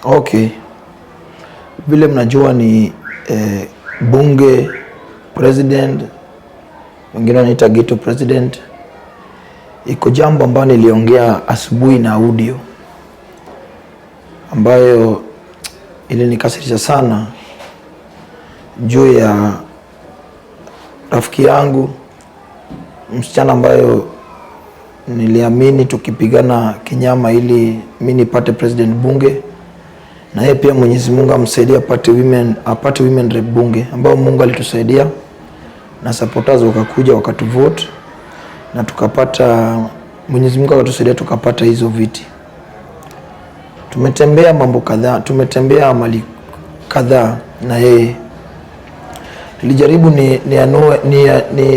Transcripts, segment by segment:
Okay. Vile mnajua ni bunge, president, wengine wanaita ghetto president. Iko jambo ambalo niliongea asubuhi na audio ambayo ilinikasirisha sana juu ya rafiki yangu msichana ambayo niliamini tukipigana kinyama ili mimi nipate president bunge, na yeye pia Mwenyezi Mungu amsaidie apate women rep bunge, ambao Mungu alitusaidia na supporters wakakuja wakatuvote na tukapata, Mwenyezi Mungu akatusaidia tukapata hizo viti. Tumetembea mambo kadhaa, tumetembea mali kadhaa na yeye. Nilijaribu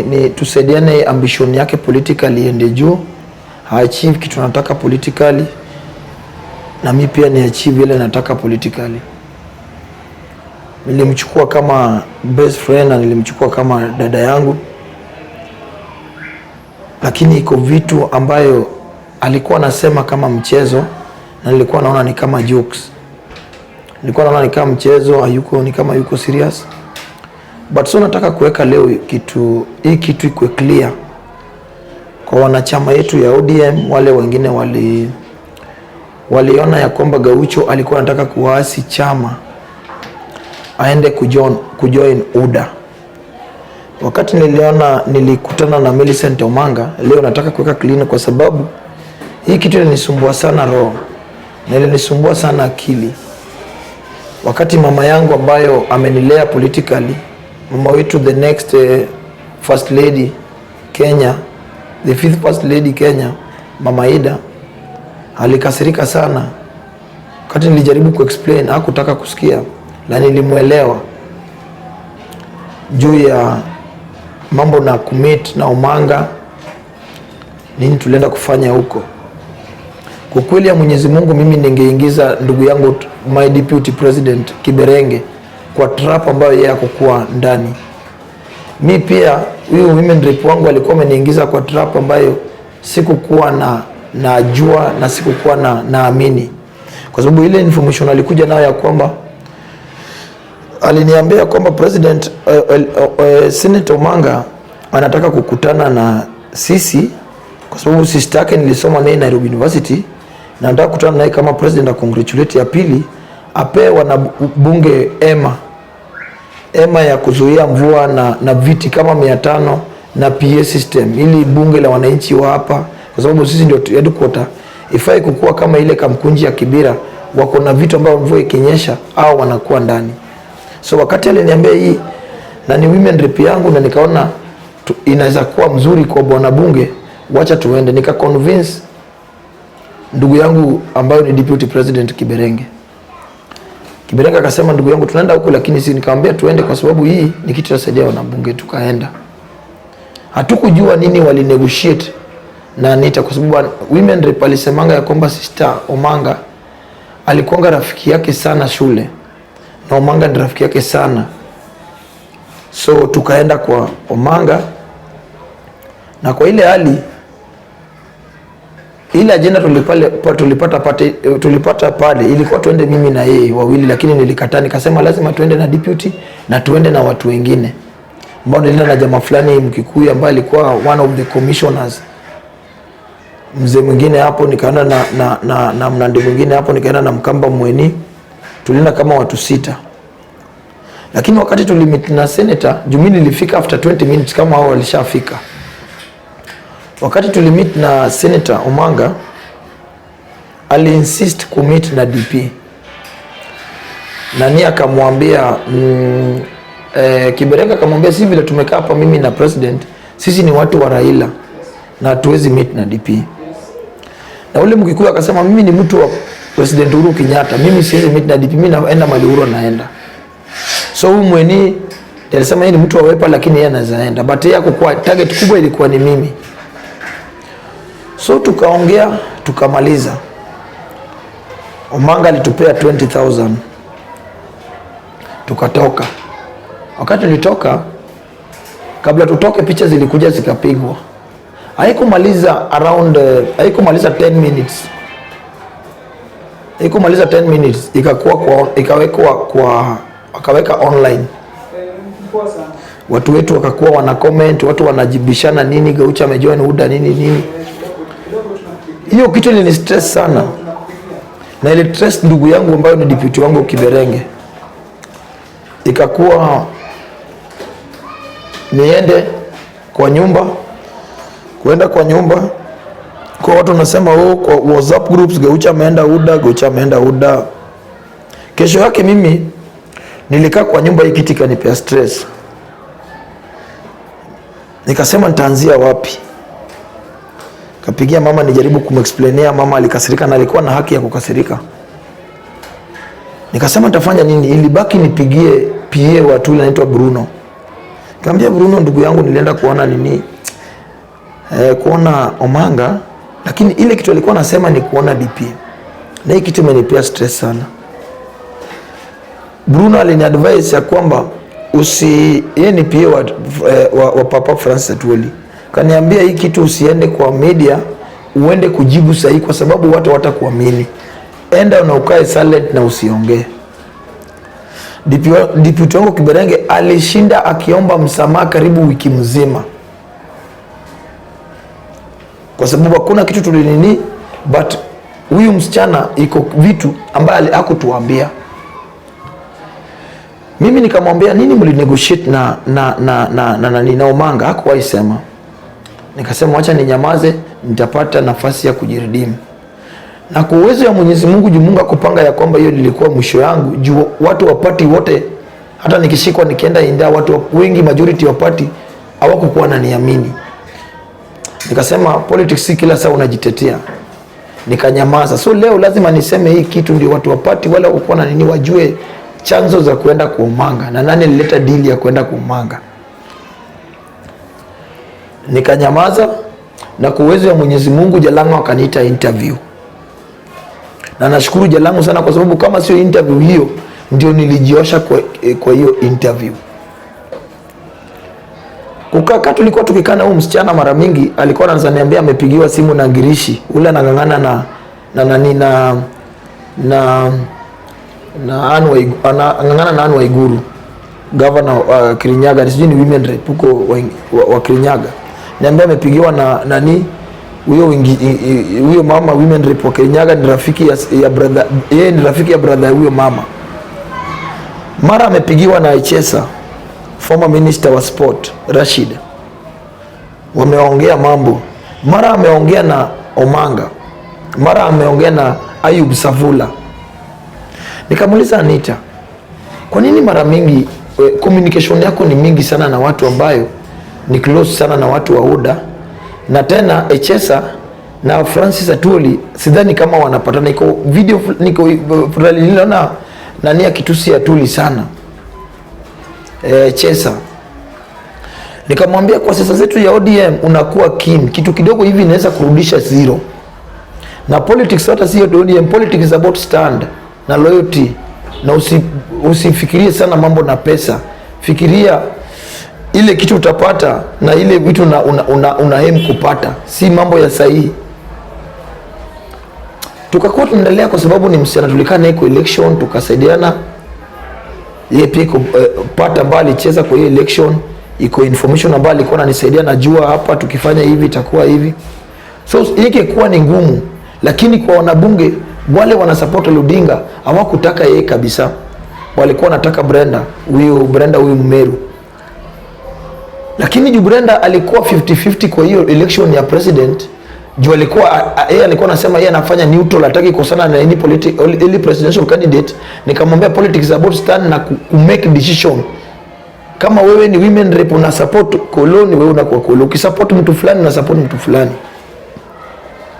ni tusaidiane ambition yake politically ende juu, achieve kitu nataka politically, na mimi pia ni achieve ile nataka politically. Nilimchukua kama best friend na nilimchukua kama dada yangu, lakini iko vitu ambayo alikuwa anasema kama mchezo na nilikuwa naona ni kama jokes. Nilikuwa naona ni kama mchezo, ni kama yuko serious. But so nataka kuweka leo hii kitu iko clear kwa wanachama yetu ya ODM. Wale wengine waliona ya kwamba Gaucho alikuwa anataka kuasi chama aende kujoin UDA. Wakati nilikutana na Millicent Omanga, leo nataka kuweka clean kwa sababu hii kitu ilinisumbua sana roho na ilinisumbua sana akili. Wakati mama yangu ambayo amenilea politically, mama wetu the next first lady Kenya, the fifth first lady Kenya, Mama Ida, alikasirika sana. Wakati nilijaribu kuexplain hakutaka kusikia, na nilimuelewa juu ya mambo na commit na Omanga, nini tulienda kufanya huko. Kwa kweli ya Mwenyezi Mungu, mimi ningeingiza ndugu yangu my deputy president Kiberenge kwa trap ambayo yeye hakukuwa ndani. Mimi pia huyu women rep wangu alikuwa ameniingiza kwa trap ambayo sikukuwa najua na sikukuwa naamini, kwa sababu ile information alikuja nayo ya kwamba aliniambia kwamba president Senator Omanga anataka kukutana na sisi, kwa sababu sister yake nilisoma naye Nairobi University, na nataka kukutana naye kama president na congratulate. Ya pili apewa na bunge ema ya kuzuia mvua na viti kama 500 na PA system, ili bunge la wananchi wa hapa, kwa sababu sisi ndio headquarter, ifai kukua kama ile Kamkunji ya Kibira, wako na vitu ambavyo mvua ikinyesha au wanakuwa ndani. So wakati aliniambia hii na ni women rep yangu, na nikaona inaweza kuwa mzuri kwa bwana bunge, wacha tuende. Nika convince ndugu yangu ambayo ni deputy president Kiberenge. Kiberenge akasema, ndugu yangu tunaenda huko, lakini si, nikamwambia tuende kwa sababu hii ni kitu tasaidia wana bunge. Tukaenda. Hatukujua nini wali negotiate na Anita, kwa sababu women rep alisemanga ya kwamba sister Omanga alikuwa rafiki yake sana shule, na Omanga ni rafiki yake sana. So tukaenda kwa Omanga, na kwa ile hali ile agenda tulipata pale ilikuwa tuende mimi na yeye wawili, lakini nilikataa. Nikasema lazima tuende na deputy na tuende na watu wengine, ambao nilienda na jamaa fulani Mkikuyu ambaye alikuwa one of the commissioners, mzee mwingine hapo, nikaenda na Mnandi mwingine hapo, nikaenda na Mkamba Mweni. Tulienda kama watu 6. Lakini wakati tulimit na senator, Jumini nilifika after 20 minutes kama hao walishafika. Wakati tulimit na Senator Omanga, aliinsist kumit na DP. Nani akamwambia Kiberenge akamwambia, si vile tumekaa hapa mimi na president, sisi ni watu wa Raila na hatuwezi meet na DP. Na ule Mkikuyu akasema, mimi ni mtu wa President Uhuru Kenyatta, mimi siwezi meet na DP, mimi naenda mali Uhuru naenda. So huyu Mweni alisema yeye ni mtu wa Wiper, lakini yeye anaweza enda, but yeye hakuwa target kubwa, ilikuwa ni mimi. So tukaongea tukamaliza. Omanga alitupea 20,000. Tukatoka. Wakati tulitoka, kabla tutoke picha zilikuja zikapigwa. Haikumaliza 10 minutes. Ikumaliza 10 minutes akaweka online. Watu wetu wakakuwa wana comment, watu wanajibishana nini Gaucho amejoin UDA nini. Hiyo kitu ni stress sana. Na ile stress ndugu yangu ambayo ni deputy wangu Kiberenge. Ikakuwa niende kwa nyumba, kuenda kwa nyumba kwa watu nasema kwa WhatsApp groups Gaucho ameenda UDA. Kesho yake mimi nilikaa kwa nyumba, hii kitu kanipea stress. Nikasema nitaanzia wapi? Kapigia mama nijaribu kumexplainia, mama alikasirika na alikuwa na haki ya kukasirika. Nikasema nitafanya nini? Ilibaki nipigie PA watu ile anaitwa Bruno. Nikamwambia Bruno, ndugu yangu nilienda kuona nini? Kuona Omanga, lakini ile kitu alikuwa anasema ni kuona DP. Na hii kitu imenipea stress sana. Bruno aliniadvise ya kwamba yeye ni PA wa Papa Francis Atwoli. Kaniambia hii kitu usiende kwa media, uende kujibu sahihi kwa sababu watu hawatakuamini. Enda na ukae silent na usiongee. Deputy wangu Kiberenge alishinda akiomba msamaha karibu wiki mzima. Kwa sababu hakuna kitu tulinini, but huyu msichana iko vitu ambaye hakutuambia. Mimi nikamwambia nini mlinegotiate na Omanga? Hakuwahi sema. Nikasema acha ninyamaze, nitapata nafasi ya kujiredeem. Na kwa uwezo ya Mwenyezi Mungu, Mungu akupanga ya kwamba hiyo ilikuwa mwisho yangu. Juu watu wa party wote, hata nikishikwa nikienda India, watu wengi majority wa party hawakukuwa wananiamini. Nikasema politics si kila saa unajitetea. Nikanyamaza. So leo lazima niseme hii kitu ndio watu wa party wale wakuwa na nini wajue chanzo za kuenda kwa Omanga na nani alileta deal ya kuenda kwa Omanga. Nikanyamaza, na kwa uwezo ya Mwenyezi Mungu Jalango akaniita interview. Na nashukuru Jalango sana kwa sababu kama sio interview hiyo ndio nilijiosha kwa hiyo interview. Kukaa tulikuwa tukikaa na huyu msichana mara mingi, alikuwa ananiambia amepigiwa simu na Ngirishi, ule anangangana na Anne Waiguru, governor Kirinyaga, sijui ni women rep huko wa Kirinyaga. Niambia amepigiwa na nani huyo mama women rep wa Kirinyaga, ni rafiki ya brother, yeye ni rafiki ya brother huyo mama. Mara amepigiwa na Echesa, former minister wa sport Rashid. Wameongea mambo. Mara ameongea na Omanga. Mara ameongea na Ayub Savula. Nikamuuliza Anita, kwa nini mara mingi communication yako ni mingi sana na watu ambayo ni close sana na watu wa UDA, na tena Echesa na Francis Atwoli sidhani kama wanapatana? Niko video niliona nani akitusi Atwoli sana Echesa. Nikamwambia kwa sasa zetu ya ODM unakuwa keen, kitu kidogo hivi inaweza kurudisha zero. Na politics hata sio ODM, politics is about stand na loyalty, na usifikirie sana mambo na pesa. Fikiria ile kitu utapata na ile vitu una aim kupata, si mambo ya sahihi. Tukakuwa tunaendelea kwa sababu ni msichana, tulikaa naye kwa election, tukasaidiana. Yeye pia pata ambayo alicheza kwa hiyo election, iko information ambayo alikuwa ananisaidia, najua hapa tukifanya hivi itakuwa hivi. So hiki kuwa ni ngumu, lakini kwa wanabunge wale wana support Odinga hawakutaka yeye kabisa. Walikuwa wanataka Brenda huyu Mmeru. Lakini Brenda alikuwa 50-50 kwa hiyo election ya president. Yeye alikuwa anasema yeye anafanya neutral, hataki kukosana na any presidential candidate. Nikamwambia politics about stand na make decision. Kama wewe ni women rep una support koloni, wewe unakuwa koloni. Ukisupport mtu fulani na support mtu fulani.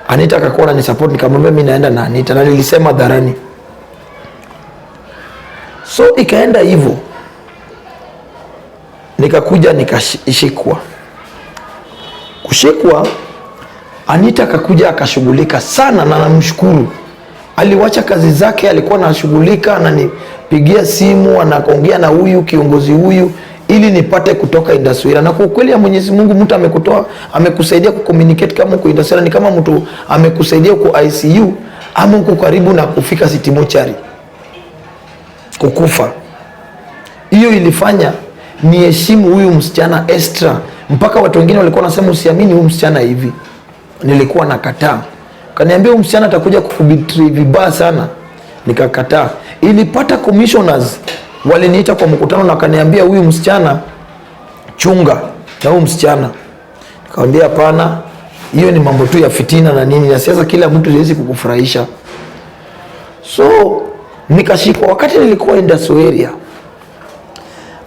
Anita akakuwa ni support, nikamwambia mimi naenda na Anita, na nilisema dharani. So ikaenda hivyo. Nikakuja nikashikwa. Kushikwa, Anita akakuja akashughulika sana, na namshukuru. Aliwacha kazi zake, alikuwa anashughulika, ananipigia simu, anaongea na huyu kiongozi huyu ili nipate kutoka industry. Na kwa kweli ya Mwenyezi Mungu, mtu amekusaidia communicate kama uko industry, ni kama mtu amekusaidia uko ICU ama uko karibu na kufika city mortuary kukufa. Hiyo ilifanya ni heshimu huyu msichana extra, mpaka watu wengine walikuwa wanasema usiamini huyu msichana hivi. Nilikuwa nakataa. Kaniambia huyu msichana atakuja kukubetray vibaya sana. Nikakataa. Ilipata commissioners waliniita kwa mkutano na kaniambia huyu msichana chunga na huyu msichana. Nikamwambia hapana, hiyo ni mambo tu ya fitina na nini, na siasa kila mtu hawezi kukufurahisha. So nikashikwa. Wakati nilikuwa industry area,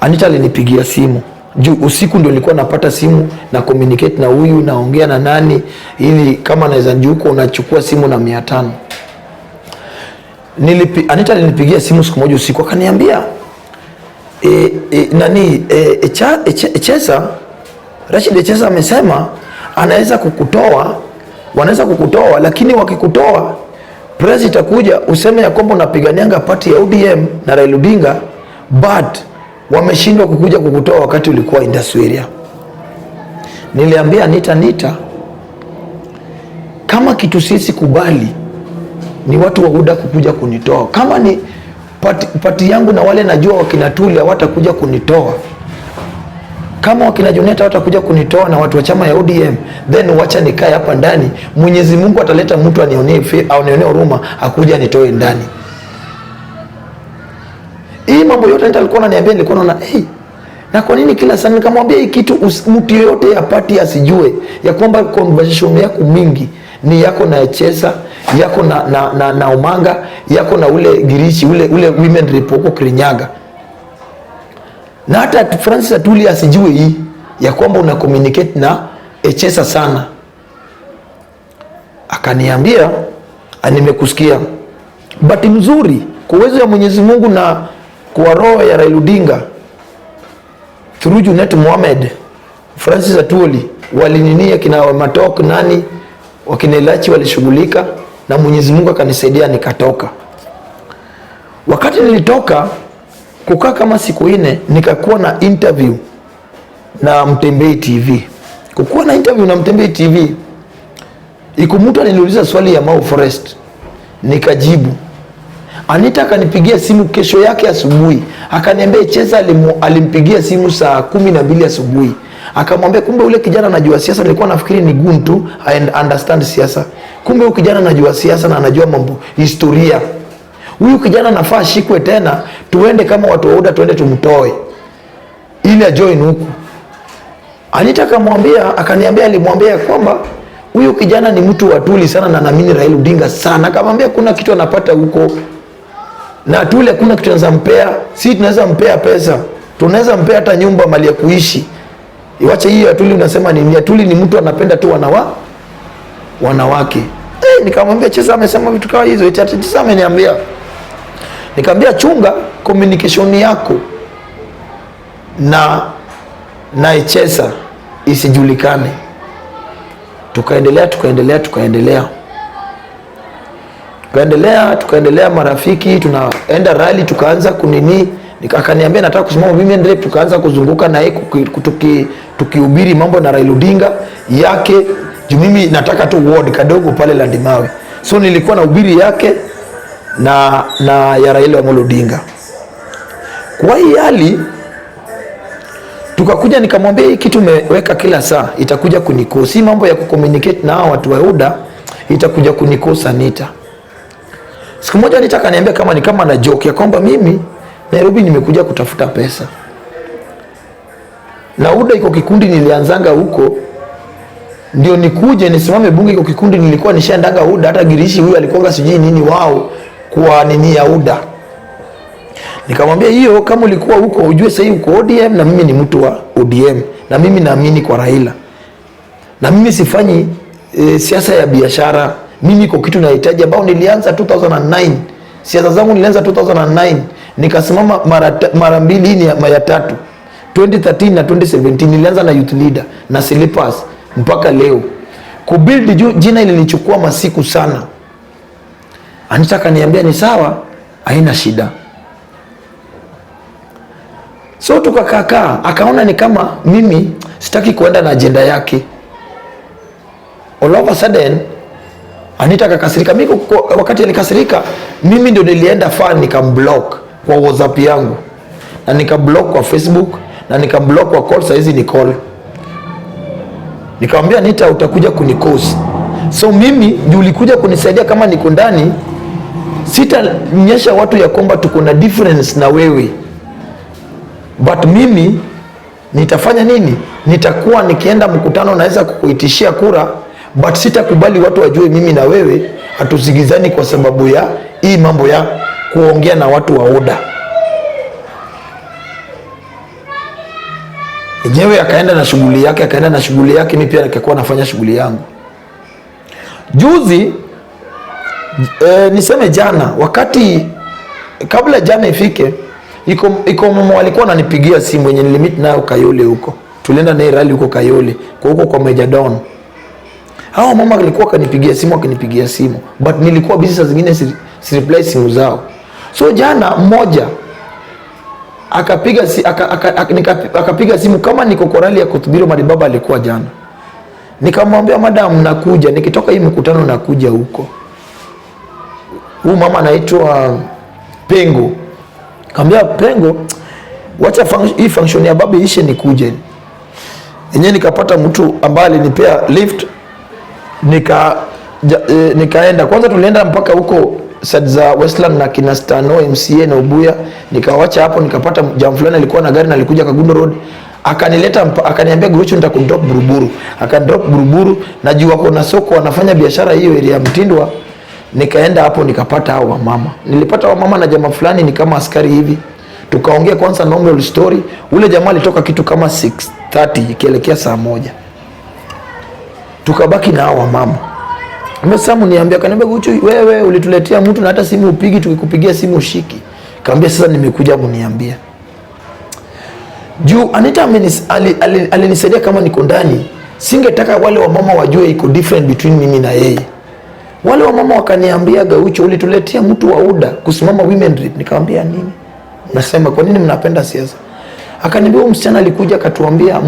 Anita alinipigia simu. Juu usiku ndio nilikuwa napata simu na communicate na huyu, naongea na nani, ili kama naweza njuko unachukua simu na 500. Anita alinipigia simu siku moja usiku akaniambia Echesa, Rashid Echesa amesema anaweza kukutoa, wanaweza kukutoa, lakini wakikutoa press itakuja useme ya kwamba unapiganianga party ya ODM na Raila Odinga, but wameshindwa kukuja kukutoa wakati ulikuwa industry area. Niliambia Anita, kama kitu sisi kubali ni watu wa UDA kukuja kunitoa, kama ni pati yangu na wale najua wakina Tulia watakuja kunitoa, kama wakina Joneta watakuja kunitoa na watu wa chama ya ODM, then wacha nikae hapa ndani. Mwenyezi Mungu ataleta mtu anionee huruma akuja anitoe ndani. Hii mambo yote alikuwa ananiambia, nilikuwa naona na kwa nini kila sana nikamwambia hii kitu mtu yote ya party asijue ya kwamba conversation yako mingi ni yako na Echesa, yako na Omanga, yako na ule Girishi, ule women rep huko Kirinyaga. Na hata Francis Atuli asijue hii ya kwamba una communicate na Echesa sana. Akaniambia nimekusikia, but mzuri kwa uwezo ya Mwenyezi Mungu na kwa roho ya Raila Odinga through Junet Mohamed, Francis Atuli walininia kina Matok nani wakinelachi walishughulika, na Mwenyezi Mungu akanisaidia nikatoka. Wakati nilitoka kukaa kama siku 4, nikakuwa na interview na Mtembei TV. Kukuwa na interview na Mtembei TV, ikumuta niliuliza swali ya Mau Forest, nikajibu. Anita akanipigia simu kesho yake asubuhi, akaniambia Echesa alimpigia simu saa 12 asubuhi. Akamwambia kumbe ule kijana anajua siasa, nilikuwa nafikiri ni guntu I understand siasa. Kumbe huyu kijana anajua siasa na anajua mambo historia. Huyu kijana nafaa shikwe tena, tuende kama watu wa UDA tuende tumtoe ili ajoin huku. Anita akaniambia alimwambia kwamba huyu kijana ni mtu wa Tuli sana na naamini Raila Odinga sana. Akamwambia kuna kitu anapata huko. Na Tuli kuna kitu anaweza mpea, si tunaweza mpea pesa. Tunaweza mpea hata nyumba, mali ya kuishi. Iwache hiyo Atuli unasema nini? Atuli ni mtu anapenda tu wanawake. Nikamwambia Echesa amesema vitu kama hizo. Echesa ameniambia. Nikamwambia chunga communication yako na Echesa isijulikane. Tukaendelea marafiki, tunaenda rally, tukaanza kunini. Akaniambia nataka kusimama women rep, tukaanza kuzunguka na yeye tukihubiri mambo na Raila Odinga yake. Juu mimi nataka tu ward kadogo pale Landimawe. So nilikuwa na hubiri yake na ya Raila Odinga. Kwa hii hali tukakuja, nikamwambia hii kitu umeweka kila saa itakuja kunikosa. Si mambo ya kucommunicate na hao watu wa UDA, itakuja kunikosa Anita. Siku moja Anita akaniambia kama na joke ya kwamba mimi Nairobi nimekuja kutafuta pesa. Na UDA iko kikundi nilianzanga huko, ndio nikuje nisimame bunge iko kikundi nilikuwa nishaendanga UDA. Hata Girishi huyu alikuwa sijui nini wao kwa nini ya UDA. Nikamwambia hiyo kama ulikuwa huko ujue sasa uko ODM na mimi ni mtu wa ODM na mimi naamini kwa Raila. Na mimi sifanyi siasa ya biashara. Mimi iko kitu nahitaji ambao nilianza 2009. Siasa zangu nilianza 2009. Nikasimama mara mbili, hii ni ya tatu. 2013 na 2017 nilianza na youth leader na Slippers mpaka leo. Kubuild jina ilinichukua masiku sana. Anita akaniambia ni sawa, haina shida. So tukakaa, akaona ni kama mimi sitaki kuenda na agenda yake. all of a sudden Anita akakasirika. Mimi wakati alikasirika, mimi ndio nilienda nikamblock kwa WhatsApp yangu, na nikablock kwa Facebook, na nikamblock kwa call. Saizi ni call, nikamwambia Anita, utakuja kunikosi. So mimi juu ulikuja kunisaidia, kama niko ndani sitaonyesha watu ya kwamba tuko na difference na wewe, but mimi nitafanya nini? Nitakuwa nikienda mkutano naweza kukuitishia kura, but sitakubali watu wajue mimi na wewe hatusigizani kwa sababu ya hii mambo ya kuongea na watu wa oda. Yenyewe akaenda na shughuli yake, mimi pia nikakuwa nafanya shughuli yangu. Juzi niseme jana, wakati kabla jana ifike, iko mama walikuwa ananipigia simu yenye nilimit nayo Kayole huko. Tulienda naye rally huko Kayole, kwa Major Don. Hao mama walikuwa akinipigia simu, but nilikuwa busy, saa zingine si reply simu zao. So jana mmoja akapiga simu kama niko kwa rally ya kuhubiri Maribaba, alikuwa jana. Nikamwambia madam, nakuja, nikitoka hii mkutano nakuja huko. Huyu mama anaitwa Pengo. Kaambia Pengo, wacha hii function ya baba ishe nikuje. Yenyewe nikapata mtu ambaye alinipea lift, nikaenda. Kwanza tulienda mpaka huko side za Westland na kina Stano MCA na Ubuya, nikawacha hapo. Nikapata jamaa fulani alikuwa na gari na alikuja Kagundo Road, akaniambia Guruchu nitakundrop Buruburu. Akandrop Buruburu, najua wako na soko wanafanya biashara hiyo area ya Mtindwa. Nikaenda hapo nikapata hao wamama. Nilipata wamama na jamaa fulani ni kama askari hivi. Tukaongea kwanza normal story. Ule jamaa alitoka kitu kama 6:30 ikielekea saa 1. Tukabaki na hao wamama. Mmesamu niambia, kaniambia Guruchu, wewe ulituletea mtu na hata simu upigi, tukikupigia simu ushiki. Kaambia sasa nimekuja kuniambia. Juu Anita alinisaidia kama niko ndani, singetaka wale wamama wajue iko different between mimi na yeye. Wale wamama wakaniambia, Gaucho, ulituletea mtu wa UDA kusimama women rep. Nikamwambia nini? Nasema kwa nini mnapenda siasa? Akaniambia huyu msichana alikuja akatuambia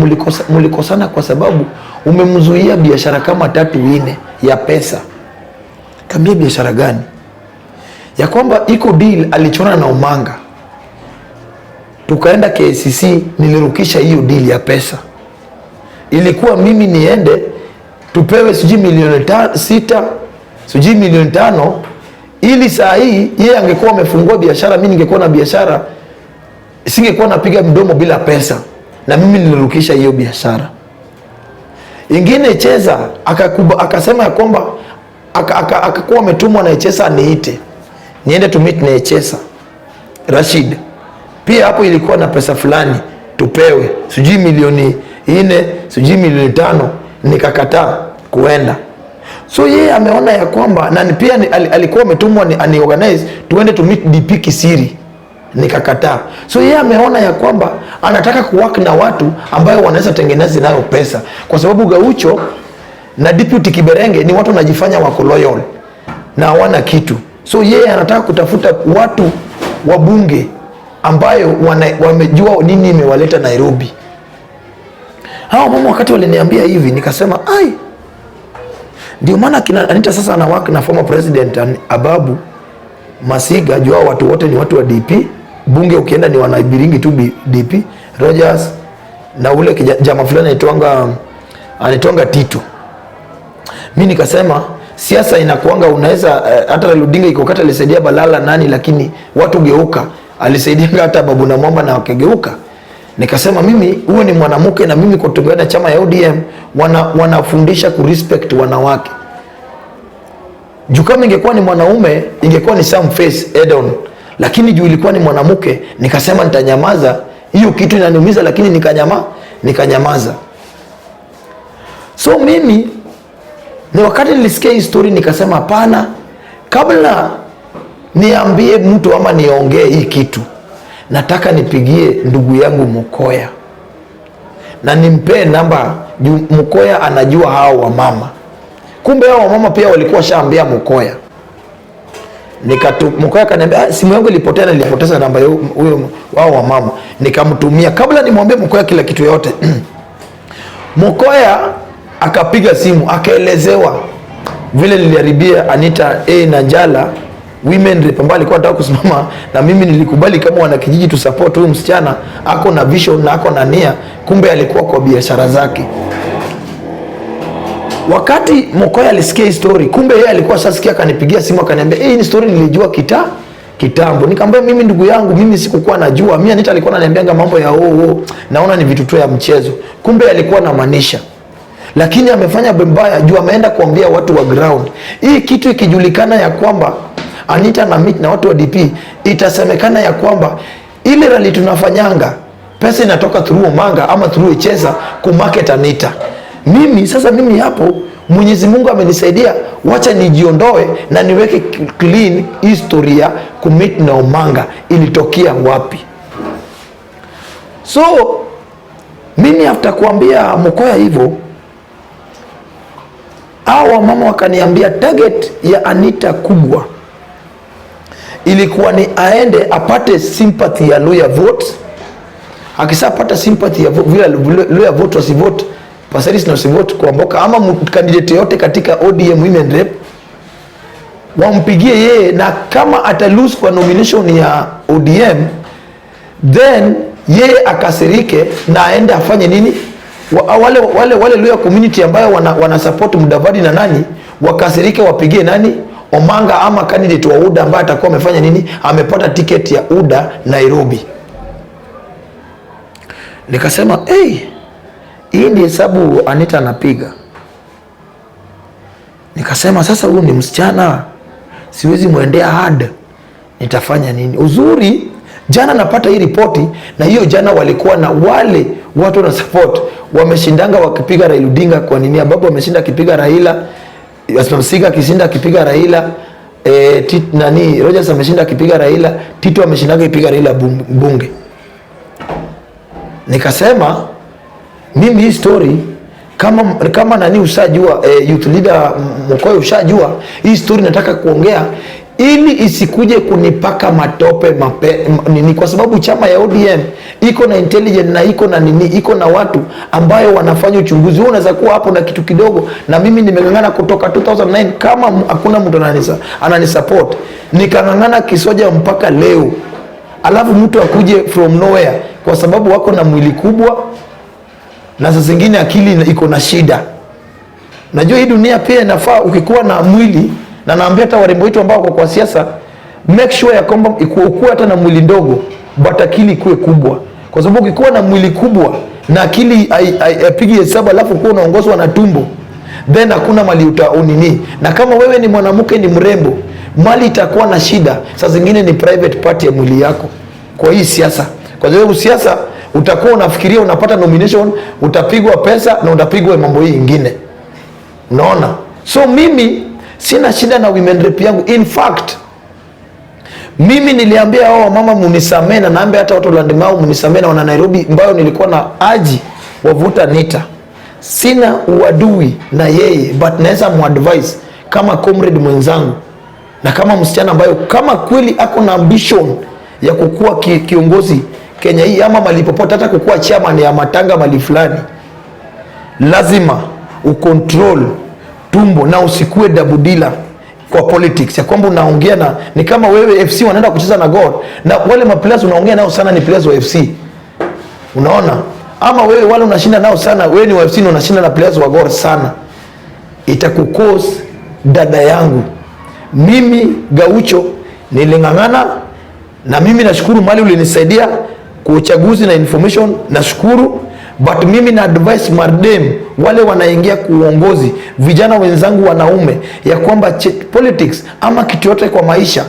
mlikosana kwa sababu umemzuia biashara kama 3-4 ya pesa. Kaambia biashara gani? Ya kwamba iko deal alichona na Omanga. Tukaenda KCC, nilirukisha hiyo deal ya pesa. Ilikuwa mimi niende tupewe sijui milioni 6, sijui milioni 5, ili saa hii yeye angekuwa amefungua biashara, mimi ningekuwa na biashara, singekuwa napiga mdomo bila pesa, na mimi nilirukisha hiyo biashara. Ingine Cheza akasema ya kwamba akakuwa ametumwa na Cheza niende to meet na Cheza Rashid. Pia hapo ilikuwa na pesa fulani tupewe, sijui milioni 4, sijui milioni 5, nikakataa kuenda. So yeye ameona ya kwamba, na pia alikuwa ametumwa ni organize tuende to meet DP Kisiri, nikakataa. So yeye ameona ya kwamba anataka kuwork na watu ambao wanaweza tengeneza nayo pesa, kwa sababu Gaucho na Deputy Kiberenge ni watu wanajifanya wako loyal na hawana kitu. So yeye anataka kutafuta watu wabunge ambayo wamejua nini imewaleta Nairobi. Hao mama wakati waliniambia hivi, nikasema ai, ndio maana kina Anita sasa anawaka na former president Ababu Masiga. Jua watu wote ni watu wa DP. Bunge ukienda ni wanaibiringi tu DP. Rogers na ule jamaa fulani anaitwanga Tito. Mimi nikasema siasa inakuanga, unaweza hata Ludinga iko kata alisaidia Balala nani, lakini watu geuka. Alisaidia hata Babu na Mwamba na wakageuka. Nikasema mimi huyo ni mwanamke, na mimi kutoka na chama ya ODM wanafundisha ku respect wanawake. Juu kama ingekuwa ni mwanaume ingekuwa ni some face head on, lakini juu ilikuwa ni mwanamke, nikasema nitanyamaza. Hiyo kitu inaniumiza, lakini nikanyamaza. So mimi ni wakati nilisikia hii story nikasema hapana, kabla niambie mtu ama niongee hii kitu, nataka nipigie ndugu yangu Mukoya na nimpe namba. Mukoya anajua hao wa mama. Kumbe hao wa mama pia walikuwa shaambia Mukoya. Mukoya kaniambia simu yangu ilipotea na nilipoteza namba huyo wao wa mama. Nikamtumia kabla nimwambie Mukoya kila kitu yote. Mukoya akapiga simu akaelezewa vile niliharibia Anita na Njala women rep ambaye alikuwa anataka kusimama, na mimi nilikubali kama wana kijiji tu support huyu msichana, ako na vision na ako na nia, kumbe alikuwa kwa biashara zake. Wakati Mokoya alisikia hii story, kumbe yeye alikuwa shasikia, akanipigia simu akaniambia hii ni story nilijua kitambo. Nikamwambia mimi ndugu yangu, mimi sikukuwa najua. Mimi Anita alikuwa ananiambianga mambo ya naona ni vitu tu ya mchezo. Kumbe alikuwa na maanisha. Lakini amefanya mbaya juu ameenda kuambia watu wa ground. Hii kitu ikijulikana ya kwamba Anita na meet na watu wa DP, itasemekana ya kwamba ile rally tunafanyanga pesa inatoka through Omanga ama through Echesa ku market Anita. Mimi hapo Mwenyezi Mungu amenisaidia, wacha nijiondoe na niweke clean historia kumit na Omanga ilitokea wapi. So mimi after kuambia Mokoya hivyo, hawa mama wakaniambia target ya Anita kubwa ilikuwa ni aende apate sympathy ya Luhya vote. Akisapata sympathy ya Luhya vote, wasivote Pasaris na wasivote kwa Mboka ama candidate yote katika ODM women rep, wampigie yeye, na kama ata lose kwa nomination ya ODM, then yeye akasirike na aende afanye nini, wale Luhya community ambayo wana support Mudavadi na nani, wakasirike wapigie nani, Omanga ama candidate wa UDA ambaye atakuwa amefanya nini, amepata ticket ya UDA Nairobi. Nikasema hii ni hesabu Anita anapiga. Nikasema sasa huyu ni msichana, siwezi muendea hard, nitafanya nini? Uzuri jana napata hii ripoti, na hiyo jana walikuwa na wale watu na support wameshindanga wakipiga Raila Odinga. Kwa nini? Babu ameshinda akipiga Raila, Msiga akishinda akipiga Raila, Rogers ameshinda akipiga Raila, Tito ameshindaga akipiga Raila bunge. Nikasema mimi hii story kama nani usajua, youth leader Mokoya ushajua hii story, nataka kuongea ili isikuje kunipaka matope nini, kwa sababu chama ya ODM iko na intelligence na iko na nini, iko na watu ambayo wanafanya uchunguzi. Wewe unaweza kuwa hapo na kitu kidogo, na mimi nimengangana kutoka 2009 kama hakuna mtu ananisupport, nikangangana kisoja mpaka leo, alafu mtu akuje from nowhere kwa sababu wako na mwili kubwa na saa zingine akili iko na shida. Najua hii dunia pia inafaa ukikuwa na mwili, na naambia hata warembo wetu ambao kwa siasa, make sure ya kwamba ukuwe hata na mwili ndogo but akili ikuwe kubwa, kwa sababu ukikuwa na mwili kubwa na akili apigi hesabu alafu kuwa unaongozwa na tumbo, then hakuna mali utaonini. Na kama wewe ni mwanamke ni mrembo, mali itakuwa na shida. Saa zingine ni private part ya mwili yako kwa hii siasa, kwa sababu siasa utakuwa unafikiria unapata nomination, utapigwa pesa na utapigwa mambo hii ingine, unaona. So mimi sina shida na women rep yangu. In fact mimi niliambia hao mama munisamee, na naambia hata watu Landmau munisamee na wana Nairobi ambao nilikuwa na aji wavuta Anita. Sina uadui na yeye, but naweza muadvise kama comrade mwenzangu na kama msichana ambayo kama kweli ako na ambition ya kukua kiongozi Kenya hii ama mali popote, hata kukua chairman ya matanga mali fulani, lazima ucontrol tumbo na usikue double dealer kwa politics, ya kwamba unaongea na ni kama wewe FC wanaenda kucheza na God, na wale maplayers unaongea nao sana ni players wa FC, unaona. Ama wewe wale unashinda nao sana, wewe ni wa FC na unashinda na players wa God sana, itakukose dada yangu. Mimi Gaucho nilingangana, na mimi nashukuru mali ulinisaidia kwa uchaguzi na information, nashukuru. But mimi na advice mardem wale wanaingia kuongozi, vijana wenzangu wanaume, ya kwamba politics ama kitu yote kwa maisha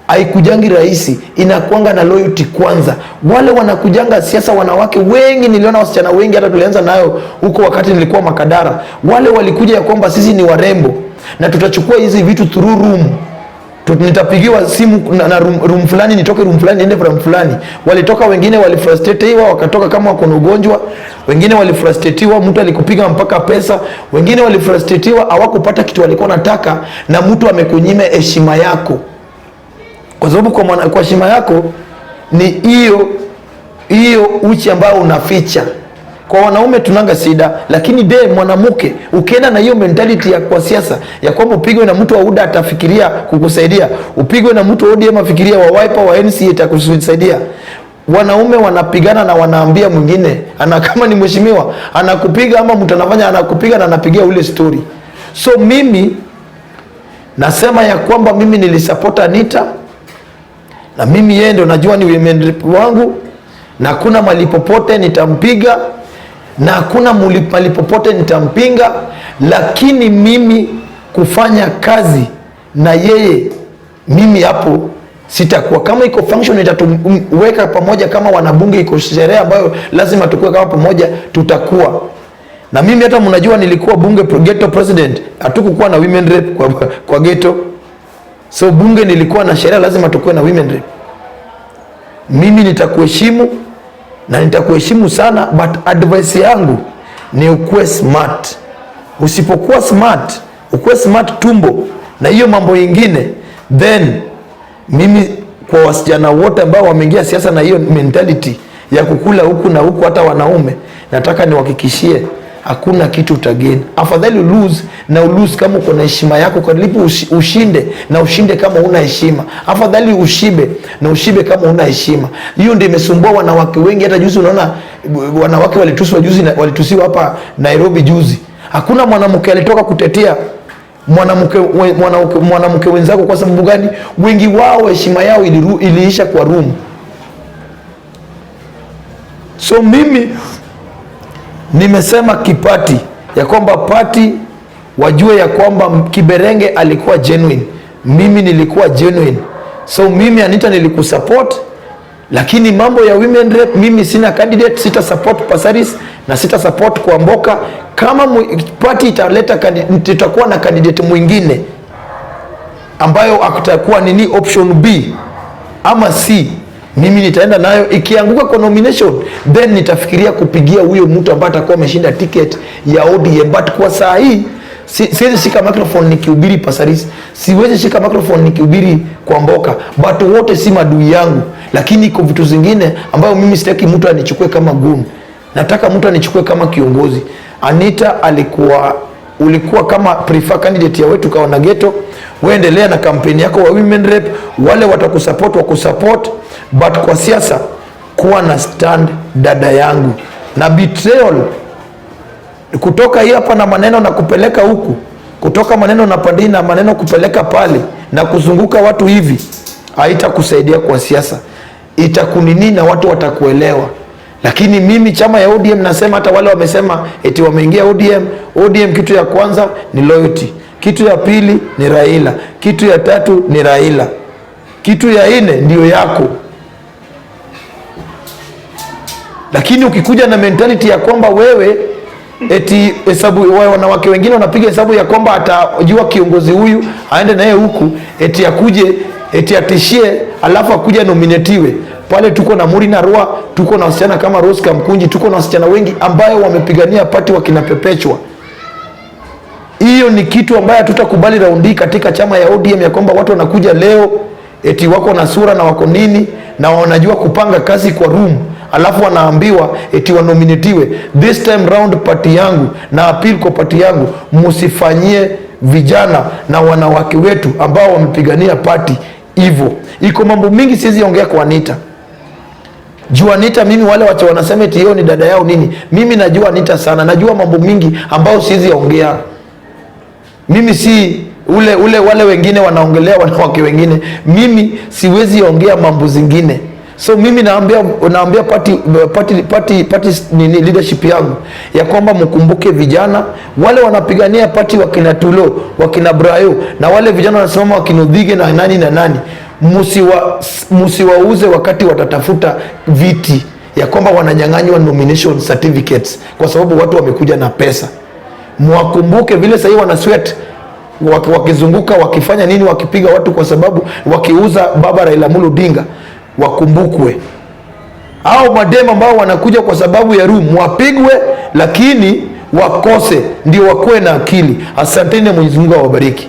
haikujangi rahisi, inakuanga na loyalty kwanza. Wale wanakujanga siasa, wanawake wengi, niliona wasichana wengi, hata tulianza nayo huko wakati nilikuwa Makadara, wale walikuja ya kwamba sisi ni warembo na tutachukua hizi vitu through room, nitapigiwa simu na room fulani, nitoke room fulani niende room fulani. Walitoka wengine walifrustratiwa wakatoka kama wako na ugonjwa, wengine walifrustratiwa mtu alikupiga mpaka pesa, wengine walifrustratiwa hawakupata kitu walikuwa nataka, na mtu amekunyima heshima yako, kwa sababu kwa heshima yako ni hiyo uchi ambao unaficha Kwa wanaume tunanga shida, lakini mwanamke ukienda na hiyo mentality ya kwa siasa ya kwamba upigwe na mtu wa UDA atafikiria kukusaidia, upigwe na mtu wa ODM afikiria, wa Wiper wa NCA atakusaidia. Wanaume wanapigana na wanaambia mwingine, kama ni mheshimiwa anakupiga ama mtu anafanya anakupiga na anapigia ule story. So mimi nasema ya kwamba mimi nilisupport Anita, na mimi yeye ndio najua ni women rep wangu, na hakuna malipopote nitampiga, na hakuna malipopote nitampinga, lakini mimi kufanya kazi na yeye, mimi hapo sitakuwa. Kama iko function itatuweka pamoja, kama wanabunge iko sherehe ambayo lazima tukue kama pamoja, tutakuwa. Na mimi hata mnajua nilikuwa bunge ghetto president, hatukukuwa na women rep kwa ghetto. So bunge nilikuwa na sherehe lazima tukue na women rep. Mimi nitakuheshimu na nitakuheshimu sana, but advice yangu ni ukuwe smart. Usipokuwa smart, ukuwe smart tumbo na hiyo mambo yingine, then mimi kwa wasichana wote ambao wameingia siasa na hiyo mentality ya kukula huku na huku, hata wanaume, nataka niwahakikishie hakuna kitu utagain. Afadhali lose na lose kama uko na heshima yako, kwa lipo ushinde na ushinde kama una heshima. Afadhali ushibe na ushibe kama una heshima. Hiyo ndio imesumbua wanawake wengi. Hata juzi unaona wanawake walitusiwa hapa Nairobi juzi. Hakuna mwanamke alitoka kutetea mwanamke wenzako. Kwa sababu gani? Wengi wao heshima yao iliisha kwa room. So mimi nimesema kipati ya kwamba party wajue ya kwamba Kiberenge alikuwa genuine, mimi nilikuwa genuine. So mimi Anita nilikusupport, lakini mambo ya women rep mimi sina candidate, sita support Pasaris na sita support kwa Mboka. Kama party italeta tutakuwa na candidate mwingine ambayo akutakuwa nini option B ama C, mimi nitaenda nayo. Ikianguka kwa nomination, then nitafikiria kupigia huyo mtu ambaye atakuwa ameshinda ticket ya ODM. But kwa saa hii siwezi shika microphone nikihubiri Pasaris, siwezi shika microphone nikihubiri kwa Mboka, but wote si madui yangu. Lakini iko vitu zingine ambayo mimi sitaki mtu anichukue kama gun, nataka mtu anichukue kama kiongozi. Anita ulikuwa kama prefer candidate ya wetu kwa Ghetto. Uendelea na kampeni yako wa women rep, wale watakusupport wakusupport, but kwa siasa kuwa na stand, dada yangu. Na betrayal kutoka hii hapa na maneno na kupeleka huku, kutoka maneno na pandini na maneno kupeleka pale na kuzunguka watu hivi, haitakusaidia kwa siasa. Itakunini na watu watakuelewa. Lakini mimi chama ya ODM nasema, hata wale wamesema eti wameingia ODM, kitu ya kwanza ni loyalty, kitu ya pili ni Raila, kitu ya tatu ni Raila, kitu ya nne ndio yako. Lakini ukikuja na mentality ya kwamba wewe eti hesabu, wanawake wengine wanapiga hesabu ya kwamba atajua kiongozi huyu aende naye huku, eti akuje eti atishie, alafu akuja nominatiwe pale. Tuko na Murina Rua, tuko na wasichana kama Rose Kamkunji, tuko na wasichana wengi ambayo wamepigania party wakinapepechwa. Hiyo ni kitu ambayo tutakubali raundi katika chama ya ODM, ya kwamba watu wanakuja leo eti wako na sura na wako nini na wanajua kupanga kazi kwa room, alafu wanaambiwa eti wanominatiwe. This time round party yangu na appeal kwa party yangu, msifanyie vijana na wanawake wetu ambao wamepigania party hivyo. Iko mambo mingi siwezi ongea kwa Anita. Jua Anita mimi, wale wacha wanasema eti hiyo ni dada yao nini, mimi najua Anita sana, najua mambo mingi ambao siwezi ongea. Mimi si wale wengine wanaongelea wanawake wengine, mimi siwezi ongea mambo zingine. So mimi naambia party nini leadership yangu ya kwamba mkumbuke vijana wale wanapigania party, wakina Tulo, wakina Brayo, na wale vijana wanasimama wakinodhige na nani na nani. Musiwauze wakati watatafuta viti, ya kwamba wananyang'anywa nomination certificates kwa sababu watu wamekuja na pesa. Mwakumbuke vile sasa wana sweat wakizunguka wakifanya nini, wakipiga watu kwa sababu wakiuza baba Raila Amolo Odinga. Wakumbukwe hao madema ambao wanakuja kwa sababu ya room, wapigwe lakini wakose, ndio wakuwe na akili. Asanteni na Mwenyezi Mungu awabariki.